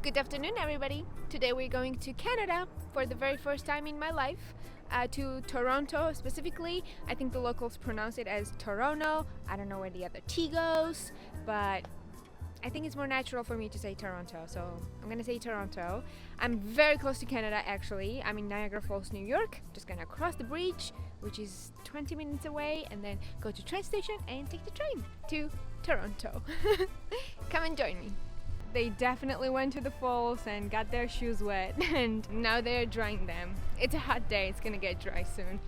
Good afternoon, everybody. Today we're going to Canada for the very first time in my life, to Toronto specifically. I think the locals pronounce it as Toronto. I don't know where the other T goes, but I think it's more natural for me to say Toronto, so I'm gonna say Toronto. I'm very close to Canada, actually. I'm in Niagara Falls, New York. Just gonna cross the bridge, which is 20 minutes away, and then go to train station and take the train to Toronto. Come and join me. They definitely went to the falls and got their shoes wet, and now they're drying them. It's a hot day, it's gonna get dry soon.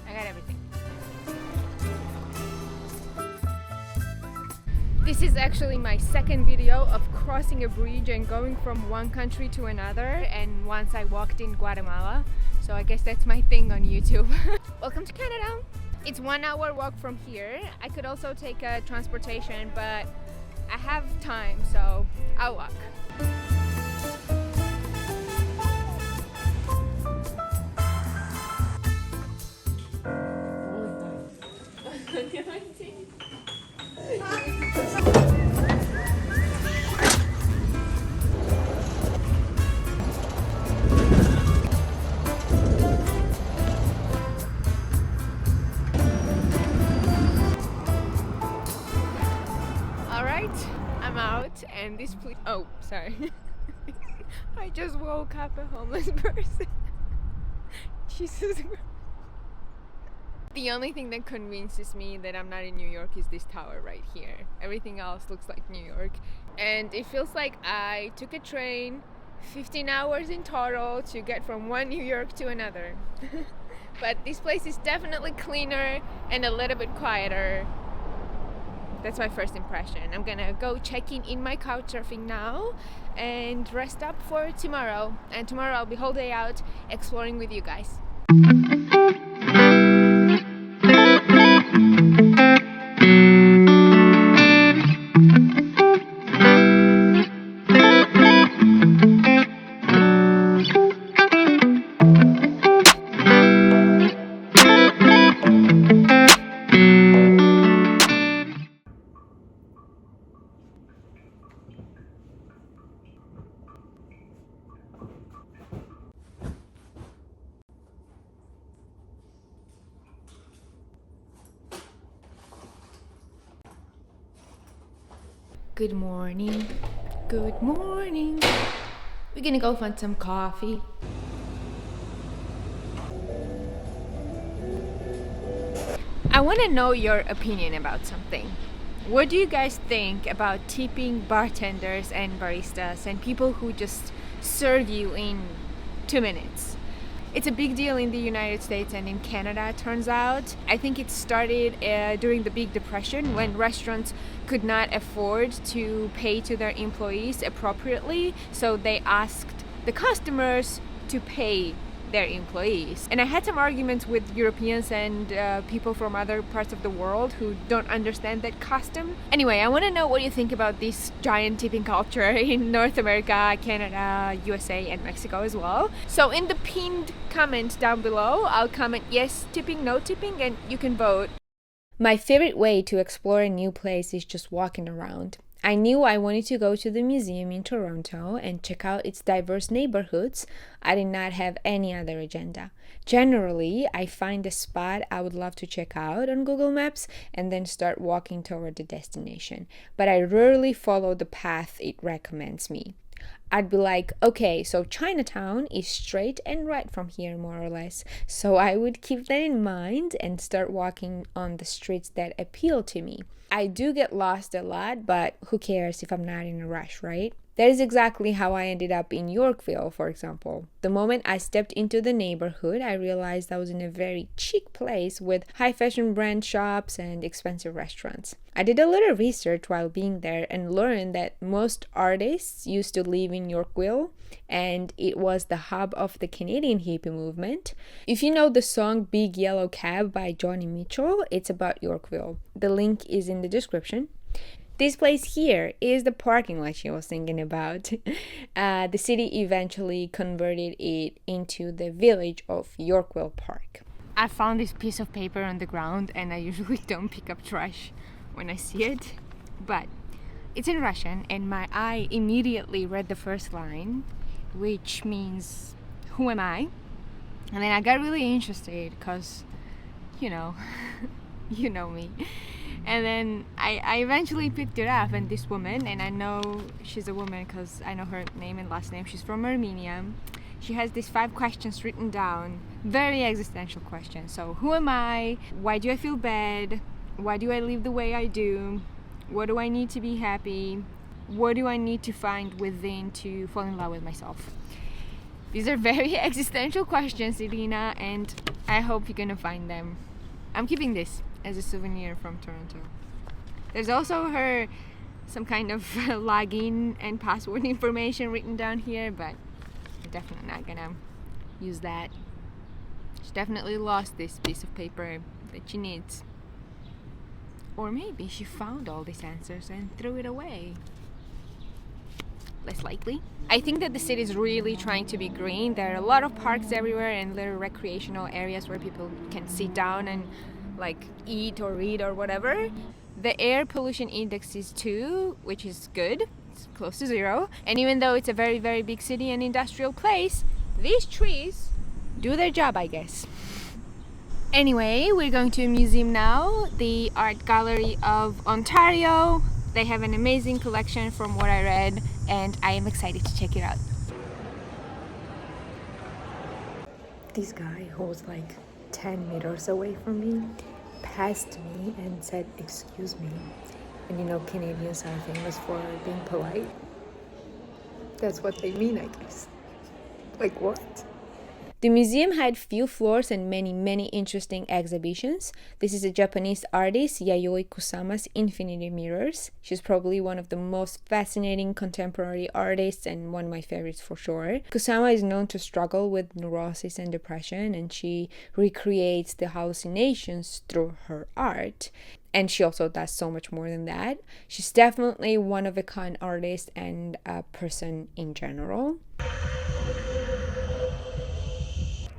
I got everything. This is actually my second video of crossing a bridge and going from one country to another, and once I walked in Guatemala, so I guess that's my thing on YouTube. Welcome to Canada! It's 1 hour walk from here. I could also take a transportation, but I have time, so I'll walk. I'm out, and this place. Oh, sorry. I just woke up a homeless person. Jesus Christ. The only thing that convinces me that I'm not in New York is this tower right here. Everything else looks like New York, and it feels like I took a train 15 hours in total to get from one New York to another. But this place is definitely cleaner and a little bit quieter. That's my first impression. I'm gonna go check in my Couchsurfing now and rest up for tomorrow. And tomorrow I'll be whole day out exploring with you guys. Good morning. Good morning. We're gonna go find some coffee. I want to know your opinion about something. What do you guys think about tipping bartenders and baristas and people who just serve you in 2 minutes? It's a big deal in the United States and in Canada, it turns out. I think it started during the Big Depression, when restaurants could not afford to pay to their employees appropriately, so they asked the customers to pay their employees. And I had some arguments with Europeans and people from other parts of the world who don't understand that custom. Anyway, I want to know what you think about this giant tipping culture in North America, Canada, USA, and Mexico as well. So in the pinned comment down below, I'll comment yes tipping, no tipping, and you can vote. My favorite way to explore a new place is just walking around. I knew I wanted to go to the museum in Toronto and check out its diverse neighborhoods. I did not have any other agenda. Generally, I find a spot I would love to check out on Google Maps and then start walking toward the destination. But I rarely follow the path it recommends me. I'd be like, okay, so Chinatown is straight and right from here, more or less. So I would keep that in mind and start walking on the streets that appeal to me. I do get lost a lot, but who cares if I'm not in a rush, right? That is exactly how I ended up in Yorkville, for example. The moment I stepped into the neighborhood, I realized I was in a very chic place with high fashion brand shops and expensive restaurants. I did a little research while being there and learned that most artists used to live in Yorkville, and it was the hub of the Canadian hippie movement. If you know the song Big Yellow Cab by Joni Mitchell, it's about Yorkville. The link is in the description. This place here is the parking lot she was thinking about. The city eventually converted it into the village of Yorkville Park. I found this piece of paper on the ground, and I usually don't pick up trash when I see it, but it's in Russian, and my eye immediately read the first line, which means, who am I? And then I got really interested because, you know, you know me. And then I eventually picked it up, and this woman, and I know she's a woman because I know her name and last name, she's from Armenia. She has these 5 questions written down, very existential questions. So, who am I? Why do I feel bad? Why do I live the way I do? What do I need to be happy? What do I need to find within to fall in love with myself? These are very existential questions, Irina, and I hope you're gonna find them. I'm keeping this as a souvenir from Toronto. There's also some kind of login and password information written down here, but I'm definitely not gonna use that. She definitely lost this piece of paper that she needs. Or maybe she found all these answers and threw it away. Less likely. I think that the city is really trying to be green. There are a lot of parks everywhere and little recreational areas where people can sit down and like eat or read or whatever. The air pollution index is 2, which is good. It's close to 0. And even though it's a very, very big city and industrial place, these trees do their job, I guess. Anyway, we're going to a museum now, the Art Gallery of Ontario. They have an amazing collection from what I read, and I am excited to check it out. This guy who was like 10 meters away from me passed me and said, "Excuse me." And you know, Canadians are famous for being polite. That's what they mean, I guess. Like what? The museum had few floors and many interesting exhibitions. This is a Japanese artist, Yayoi Kusama's Infinity Mirrors. She's probably one of the most fascinating contemporary artists and one of my favorites for sure. Kusama is known to struggle with neurosis and depression, and she recreates the hallucinations through her art. And she also does so much more than that. She's definitely one of a kind artist and a person in general.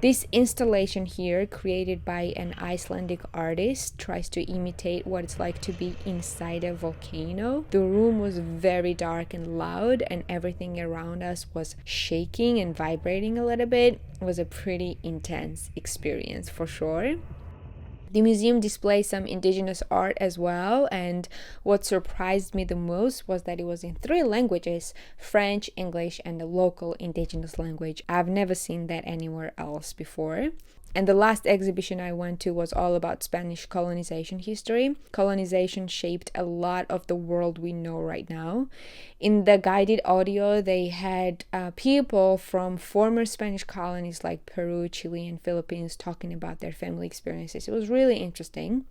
This installation here, created by an Icelandic artist, tries to imitate what it's like to be inside a volcano. The room was very dark and loud, and everything around us was shaking and vibrating a little bit. It was a pretty intense experience for sure. The museum displays some indigenous art as well, and what surprised me the most was that it was in 3 languages: French, English, and a local indigenous language. I've never seen that anywhere else before. And the last exhibition I went to was all about Spanish colonization history. Colonization shaped a lot of the world we know right now. In the guided audio, they had people from former Spanish colonies like Peru, Chile, and Philippines talking about their family experiences. It was really interesting.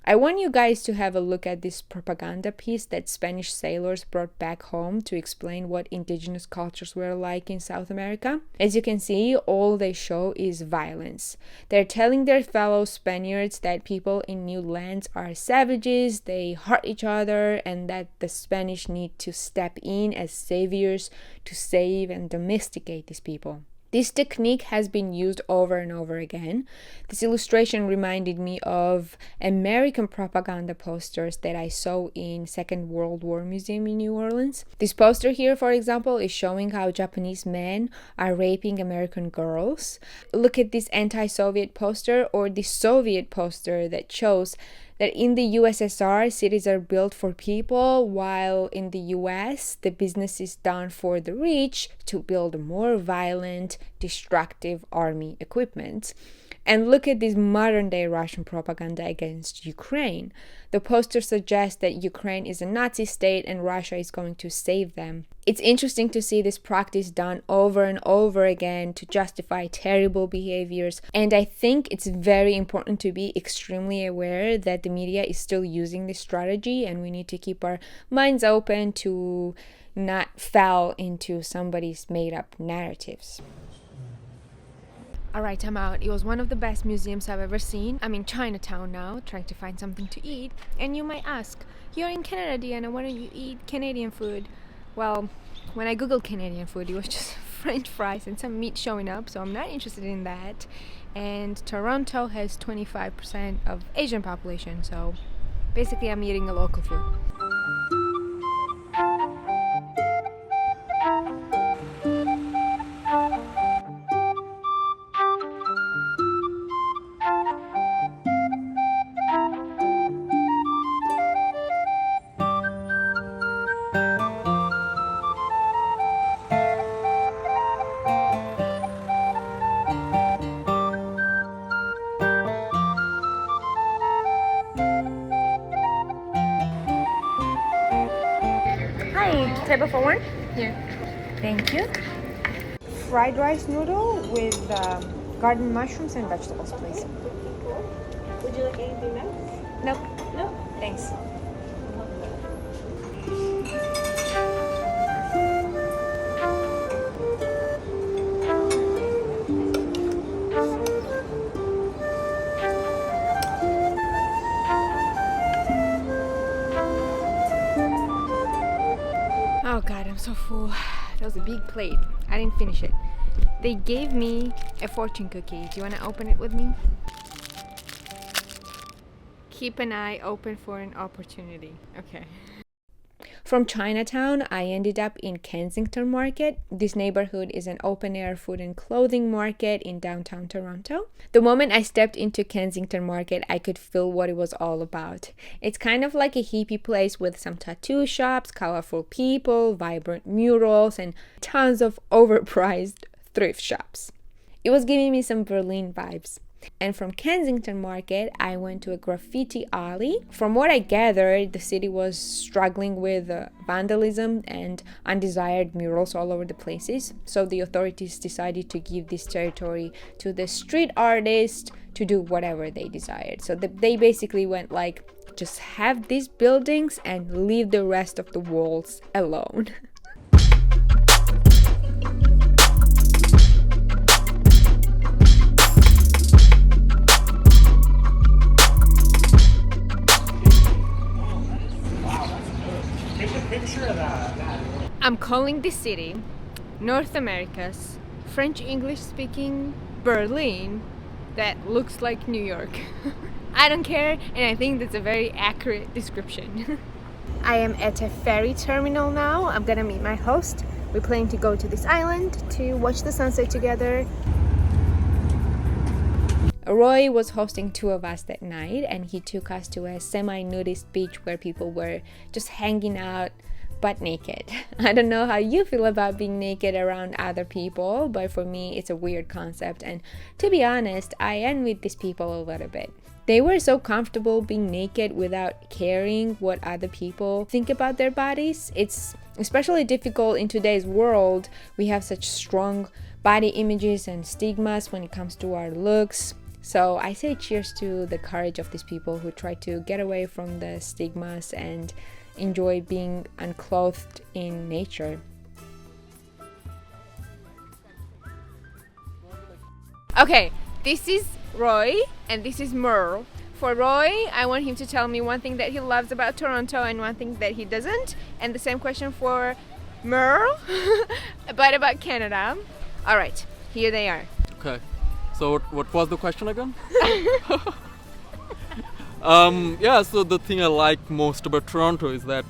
I want you guys to have a look at this propaganda piece that Spanish sailors brought back home to explain what indigenous cultures were like in South America. As you can see, all they show is violence. They're telling their fellow Spaniards that people in new lands are savages, they hurt each other, and that the Spanish need to step in as saviors to save and domesticate these people. This technique has been used over and over again. This illustration reminded me of American propaganda posters that I saw in Second World War Museum in New Orleans. This poster here, for example, is showing how Japanese men are raping American girls. Look at this anti-Soviet poster, or the Soviet poster that shows that in the USSR, cities are built for people, while in the US, the business is done for the rich to build more violent, destructive army equipment. And look at this modern-day Russian propaganda against Ukraine. The poster suggests that Ukraine is a Nazi state and Russia is going to save them. It's interesting to see this practice done over and over again to justify terrible behaviors. And I think it's very important to be extremely aware that the media is still using this strategy, and we need to keep our minds open to not fall into somebody's made-up narratives. Alright, I'm out. It was one of the best museums I've ever seen. I'm in Chinatown now, trying to find something to eat. And you might ask, you're in Canada, Diana, why don't you eat Canadian food? Well, when I googled Canadian food, it was just French fries and some meat showing up, so I'm not interested in that. and Toronto has 25% of Asian population, so basically I'm eating a local food. Hi, table for one? Here. Thank you. Fried rice noodle with garden mushrooms and vegetables, please. Would you like anything else? Nope. No. Thanks. Oh god, I'm so full. That was a big plate. I didn't finish it. They gave me a fortune cookie. Do you want to open it with me? Keep an eye open for an opportunity. Okay. From Chinatown, I ended up in Kensington Market. This neighborhood is an open-air food and clothing market in downtown Toronto. The moment I stepped into Kensington Market, I could feel what it was all about. It's kind of like a hippie place with some tattoo shops, colorful people, vibrant murals, and tons of overpriced thrift shops. It was giving me some Berlin vibes. And from Kensington Market, I went to a graffiti alley. From what I gathered, the city was struggling with vandalism and undesired murals all over the places. So the authorities decided to give this territory to the street artists to do whatever they desired. So they basically went like, just have these buildings and leave the rest of the walls alone. I'm calling this city North America's French-English speaking Berlin that looks like New York. I don't care, and I think that's a very accurate description. I am at a ferry terminal now. I'm gonna meet my host. We plan to go to this island to watch the sunset together. Roy was hosting two of us that night, and he took us to a semi-nudist beach where people were just hanging out butt naked. I don't know how you feel about being naked around other people, but for me it's a weird concept, and to be honest, I envied these people a little bit. They were so comfortable being naked without caring what other people think about their bodies. It's especially difficult in today's world. We have such strong body images and stigmas when it comes to our looks. So I say cheers to the courage of these people who try to get away from the stigmas and enjoy being unclothed in nature. Okay, this is Roy and this is Merle. For Roy, I want him to tell me one thing that he loves about Toronto and one thing that he doesn't. And the same question for Merle, but about Canada. All right, here they are. Okay. So what was the question again? So the thing I like most about Toronto is that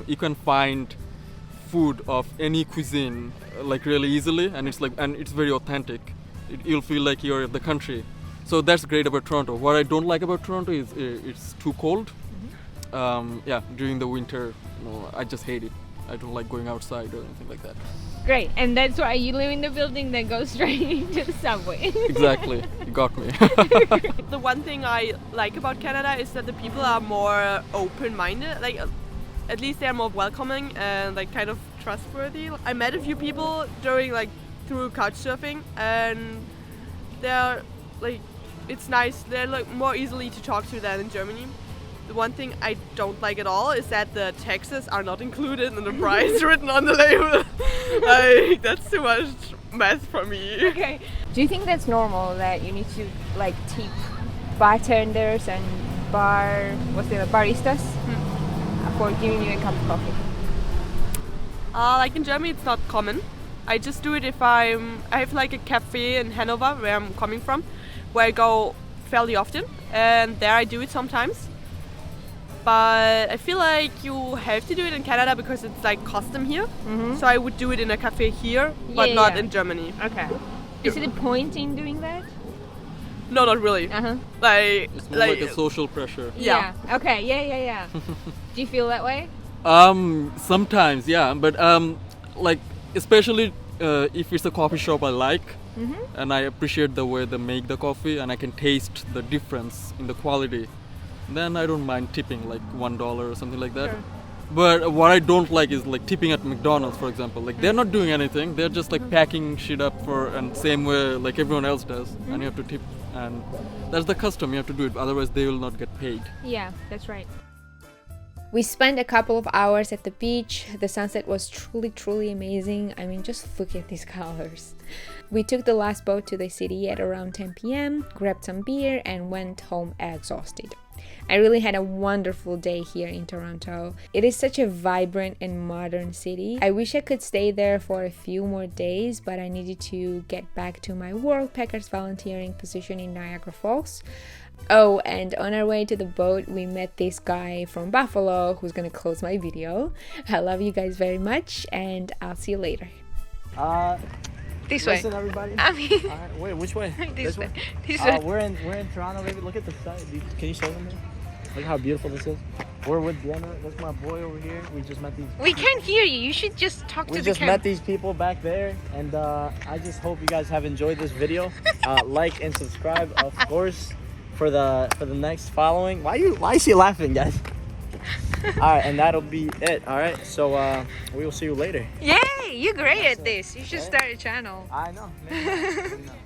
you can find food of any cuisine like really easily, and it's very authentic. You'll feel like you're in the country. So that's great about Toronto. What I don't like about Toronto is it's too cold. During the winter, I just hate it. I don't like going outside or anything like that. Great, and that's why you live in the building that goes straight into the subway. Exactly, you got me. The one thing I like about Canada is that the people are more open-minded. Like, at least they're more welcoming and like kind of trustworthy. I met a few people through Couchsurfing, and they're like, it's nice. They're like more easily to talk to than in Germany. The one thing I don't like at all is that the taxes are not included in the price written on the label. That's too much math for me. Okay. Do you think that's normal that you need to like tip bartenders and baristas for giving you a cup of coffee? Like in Germany, it's not common. I just do it if I have like a cafe in Hanover where I'm coming from, where I go fairly often, and there I do it sometimes. But I feel like you have to do it in Canada because it's like custom here. So I would do it in a cafe here, but not in Germany. Okay. Is it a point in doing that? No, not really. Like, It's more like a social pressure. Yeah. Okay. Yeah. Do you feel that way? Sometimes, yeah, but like especially if it's a coffee shop I like, and I appreciate the way they make the coffee, and I can taste the difference in the quality, then I don't mind tipping like $1 or something like that. Sure. But what I don't like is like tipping at McDonald's, for example. Like they're not doing anything; they're just like packing shit up for, and same way like everyone else does, and you have to tip, and that's the custom. You have to do it, otherwise they will not get paid. Yeah, that's right. We spent a couple of hours at the beach. The sunset was truly amazing. I mean, just look at these colors. We took the last boat to the city at around 10 p.m., grabbed some beer, and went home exhausted. I really had a wonderful day here in Toronto. It is such a vibrant and modern city. I wish I could stay there for a few more days, but I needed to get back to my World Packers volunteering position in Niagara Falls. Oh, and on our way to the boat, we met this guy from Buffalo who's gonna close my video. I love you guys very much, and I'll see you later. This way. Listen, everybody. I mean, Wait, which way? this way. way? This way. We're in Toronto, baby. Look at the side. Can you show them this? Look how beautiful this is. We're with Vienna. That's my boy over here. We just met these. We can't hear you. You should just talk to We the just camera. met these people back there, and I just hope you guys have enjoyed this video. Like and subscribe, of course, for the next following. Why is she laughing, guys? All right, and that'll be it. All right, so we will see you later. Yay! You're great at this. You should start a channel. I know. Maybe not.